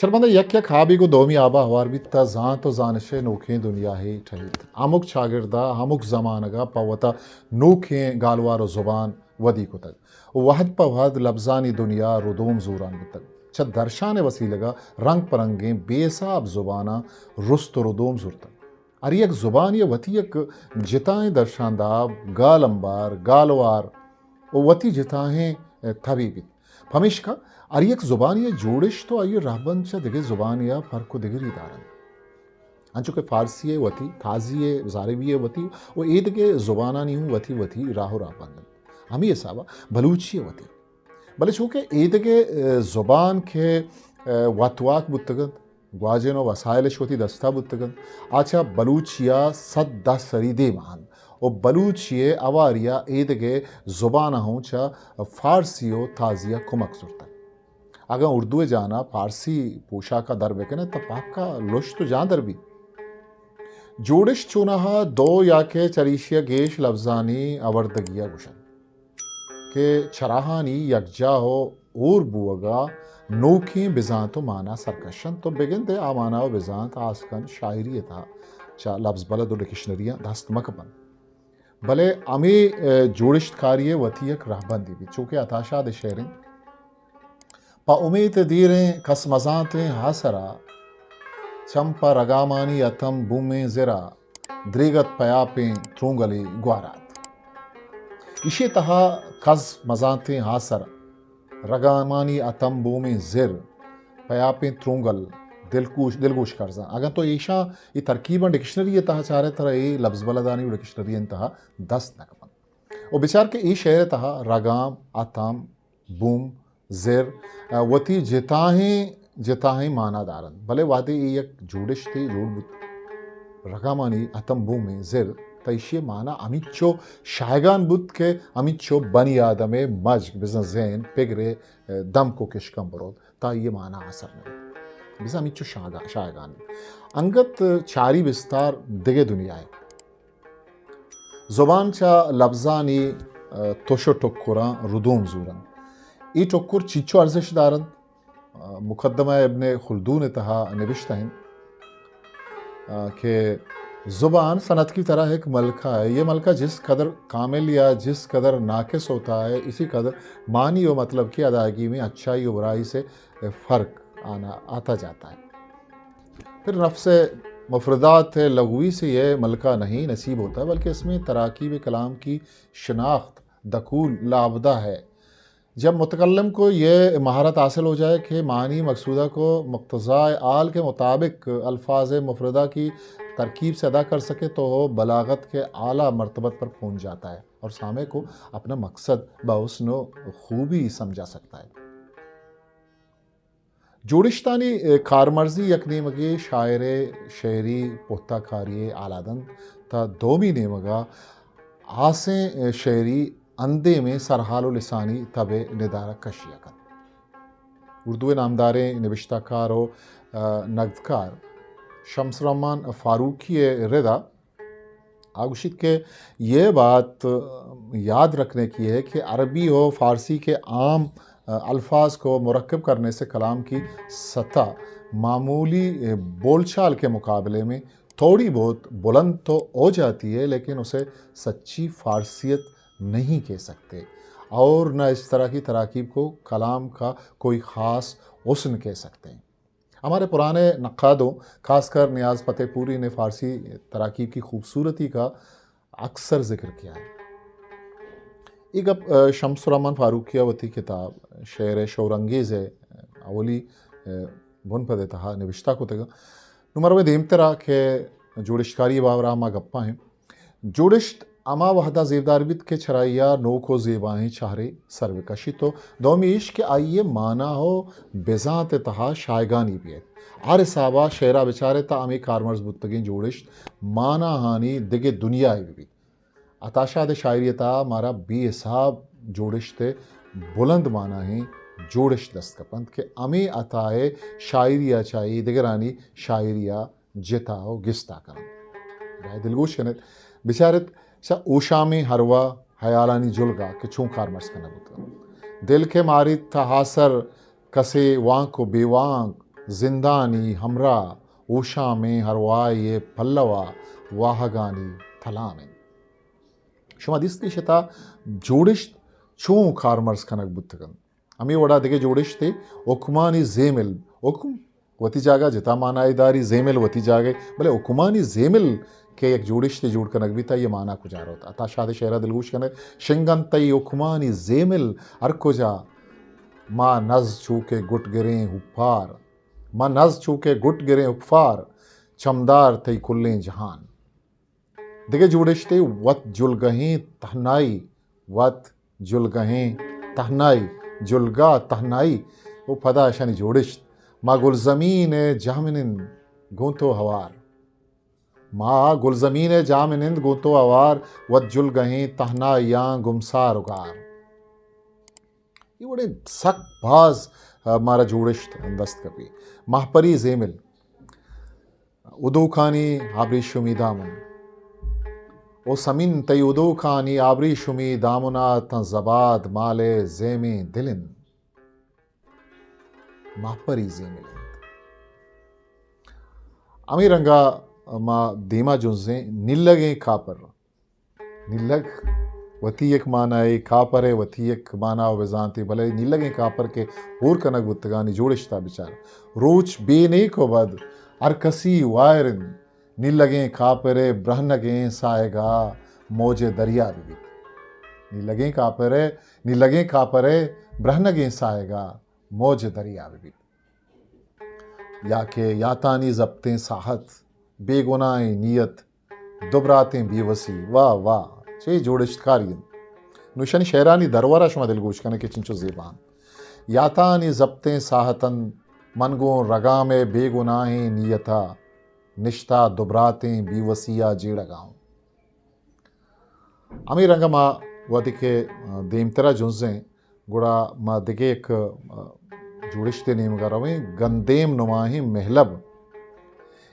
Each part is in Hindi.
शर्मंदा यक यक हाबी को दोमी आबा हवार भी ता जान तो जानशे नोखे दुनिया ही ठहित अमुक शागिर्दा अमुक जमानगा पवता नोखे गालवार जुबान वदी को तक वहद पवहद लफ्जानी दुनिया रुदूम जूरान तक छ दर्शान वसीलगा रंग परंगे बेसाब जुबाना रुस्त रुदूम जुर तक अरे एक जुबान ये वती एक जिताएं दर्शांदाब गालंबार गालवार वती जिताएं थबीबी फमिश्का अरियक ज़ुबानिया जोड़िश तो आइए रहबन से दिगे ज़ुबानिया फ़र्क को दिगरी दारन अंचु के फ़ारसी वती थाजी ज़ारबी वती वो ईद के ज़ुबाना नहीं हूँ वती वती राहो राबन हम ये सावा बलूची वती भले चूँकि ईद के ज़ुबान के वातवाक बुतगन ग्वाजनो वसाइलिश होती दस्ता बुतगन आचा बलूचिया सद दस सरीदे मान और बलूचिए अवारिया ईद के ज़ुबाना हूँ चा फ़ारसियो थाजिया कुमक सुरता अगर उर्दू जाना फारसी पोशा का दर बेकने तब आपका लुश तो जान दर भी जोड़िश चुनाहा दो या के चरीशिया गेश लफ्जानी अवर्दगिया गुशन के चराहानी यकजा हो और बुअगा नोखी बिजांतो माना सरकशन तो बेगिन दे आमाना व बिजांत आसकन शायरी था चा लफ्ज बलद डिक्शनरियां दस्त मकबन भले अमी जोड़िशकारिये वतीयक रहबंदी भी चूँकि अताशा दे शेरिंग पा उमेद दीरें कसमजातें हासरा चंपा रगामानी अतम बूमें ज़रा द्रिगत पयापें त्रुंगली ग्वारात इशे तहा कस मजातें हासरा रगामानी अतम बूमें ज़िर पयापें त्रुंगल दिलगोश करजा अगर तो ईशा ये तरकीबन डिक्शनरी ये तहा चारे तरह ये लफ्ज़ बलदानी डिक्शनरी तहा 10 नकबन और बिचार के ई शेर तहा रगाम अतम बूम ज़िर वती जिताहें माना दारन भले वादे एक जोड़िश थी जोड़ रगामानी अतम बूम में ज़िर तैशिय माना अमिचो शायगान बुद्ध के अमिचो बनी आदमे मज बिजन जैन पिगरे दम को किशकम बरोद ता ये माना असर में बिजा अमिचो शायगान अंगत चारी विस्तार दिगे दुनिया है जुबान चा लफ्जानी तोशो टुक्कुरा रुदूम जूरन ई टुक्कुर चिच्चो अर्जिश दारन मुकदमा इब्ने खुल्दून तहा नविश्ता हैं कि ज़ुबान सनत की तरह एक मलका है ये मलका जिस कदर कामिल या जिस कदर नाकिस होता है इसी कदर मानी व मतलब की अदायगी में अच्छाई और बुराई से फ़र्क आता जाता है फिर नफ्स मुफरदात लगवी से यह मलका नहीं नसीब होता बल्कि इसमें तराकीब कलाम की शनाख्त दखूल लाबदा है जब मुतकल्लम को ये महारत हासिल हो जाए कि मानी मकसूदा को मुक्तज़ा आल के मुताबिक अल्फाज मुफरदा की तरकीब से अदा कर सके तो वो बलागत के आला मर्तबत पर पहुँच जाता है और सामे को अपना मकसद बहुस्न खूबी समझा सकता है जोड़िश्तानी कारमर्जी यकनी मगे शायर शेरी पुख्ता खारिये आलादन ता दोमी नेमगा आसें शेरी अंधे में सरहाल लिसानी तबे निदारा कशियाकन उर्दू नामदारे नविश्ताकार व नगदकार शम्सरहमान फारूकी रिदा आगुशित के ये बात याद रखने की है कि अरबी हो फ़ारसी के आम अल्फाज को मुरक्कब करने से कलाम की सतह मामूली बोलचाल के मुकाबले में थोड़ी बहुत बुलंद तो हो जाती है लेकिन उसे सच्ची फ़ारसियत नहीं कह सकते और न इस तरह की तराकीब को कलाम का कोई ख़ास हुस्न कह सकते हैं हमारे पुराने नक्कादों खासकर नियाज़ फतेहपुरी ने फ़ारसी तराकीब की खूबसूरती का अक्सर ज़िक्र किया है एक अब शम्सुर्रहमान फारूकियावती किताब शेर शौरंगेज़ अवली बुन पदे तहा निविश्ता को तगा नुमर में देम तरह के जोड़िशकारी बावरा मा गप्पा हैं जोड़िश्त अमा वहदा ज़ेवदारबित के छराइया नो को ज़ेबाएँ चाहरे सर्वकशी तो दौमी इश्क आइए माना हो बेजात तहा शायगानी भी है आर साबा शेरा बेचारे ता अमी कारमर्ज बुतगी जोड़िश माना हानी दिगे दुनिया भी अताशा दे शायरियता मारा बेसाब जोड़िश ते बुलंद माना ही जोड़श दस्तकपंत के अमी अताए शायरिया चाहिए दिगरानी शायरिया जिताओ गिस्ता करम दिलगोश कनत बिचारत सा ऊशा में हरवा हयालानी जुलगा के छू खार मर्स कना बुत दिल के मारी तहासर कसे वां को बेवांग जिंदानी हमरा ऊशा में हरवा ये पल्लवा वाहगानी थलामें शुमा दिस्ती शता जोड़िश छू खारमर्स खनक बुत्तगन अमी वड़ा दिगे जोड़िश थे ओकुमानी जेमिल ओकुम वती जागा जिता मानाईदारी जेमिल वती जागे भले ओकुमानी जेमिल के एक जोड़िश थे जोड़ कनक भी था ये माना कुजार होता अता शाद शहरा दिलगुश कनक शिंगन तई ओकुमानी जेमिल अरकुजा माँ नज चूके गुट गिरे हुफार माँ नज चूके गुट गिरे हुफार चमदार तई कुल्ले जहान दिगे जोड़िश्ते वत जुलगहें तहनाई वत जुलगहें तहनाई जुलगा तहनाई वो पदा शनि जोड़िश्त माँ गुलजमीन जामिन गोंतो हवार माँ गुलजमीन जामिन गोंतो हवार वत जुलगहें तहनाया गुमसार उगार ये बड़े सख्त बाज हमारा जोड़िश्त दस्त कभी महपरी जेमिल उदो खानी आबरी शुमीदामन ओ समिन तई उदो खानी आबरी शुमी दामुना तन जबाद माले जेमी दिलिन महपरी जेमिल अमीरंगा मा दीमा जुंजे निल्लगे कापर निल्लग वती एक माना है कापर वती एक माना वजानती भले निल्लगे कापर के पूर कनक बुत्तगानी जोड़िश्ता बिचार रोच बेने को बद अरकसी वायरिन निल्लगे कापरे ब्रहनगे साएगा मौजे दरिया भी निल्लगे कापरे ब्रहनगे साएगा मौजे दरिया भी या के यातानी जब्तें साहत बेगुनाए नियत दुबरातें बेवसी वाह वाह चे जोड़िश्तकारियन नुशन शहरानी दरवारा शुमा दिलगोश कने के चिंचो जेबान यातानी जब्तें साहतन मनगो रगामे बेगुनाहे नियता निश्ता दुबरातें बीवसिया जेड़ा गाँव अमी रंग मा वदिके देमतरा जुंजे गुड़ा मा दिगे एक जुड़िश्ते नेम गरवे गंदेम नुमाही महलब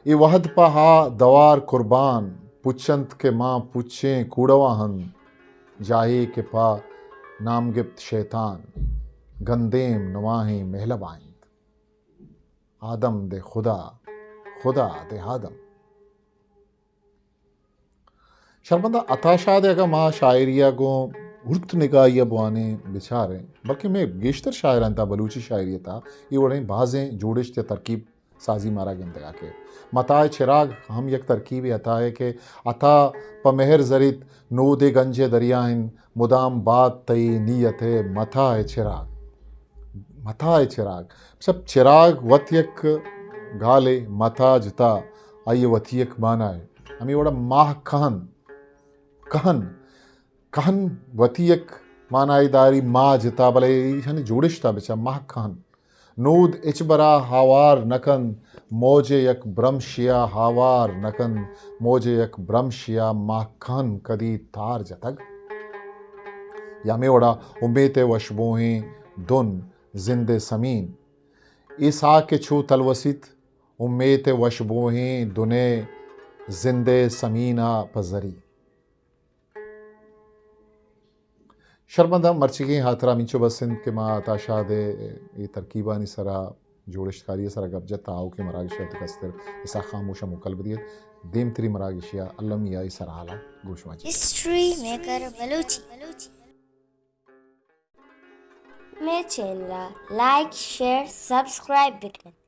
ये वहद पहा दवार कुर्बान पुचंत के माँ पुच्छे कूड़वाहन जाही के पा नाम गिप्त शैतान गंदेम नुमाही महलब आइंद आदम दे खुदा खुदा दे आदम शर्मंदा अताशाद अगर माँ शायरिया को उर्त निगाह बुआने बिछारे बल्कि मैं गेश्तर शायरान था बलूची शायरी था ये वड़े बाजें जोड़िश ते तरकीब साजी मारा गिनतगा के मताए चिराग हम एक तरकीब अता है कि अता पमहर जरित नो दे गंजे दरियाइन मुदाम बात तई नीयत है मथा है चिराग सब चिराग वत्यक गाले मथा जता आइए वथियक माना है हमें बड़ा माह कहन वथियक मानाईदारी माँ जता भले यानी जोड़िश्ता बेचा माह कहन नूद इचबरा हावार नकन मोजे यक ब्रह्मशिया हावार नकन मोजे यक ब्रह्मशिया माखन कदी तार जतग या मेवड़ा उम्मीते वशबोहें दुन जिंदे समीन ईसा के छू तलवसित उम्मीते वशबोहें दुने जिंदे समीना पजरी शर्मंदा मर्चिगे हाथरा मिंचो बसिंद के माँ ताशा दे ये तरकीबानी सरा जोड़िश्तकारी सरा गबजत आओ के मरागिशिया तकस्तर ऐसा खामोशा मुकलबदियत देम तरी मरागिशिया अल्लमिया सरा हाला गोशमा हिस्ट्री मेकर बलूची मेरे चैनल लाइक शेयर सब्सक्राइब बिकने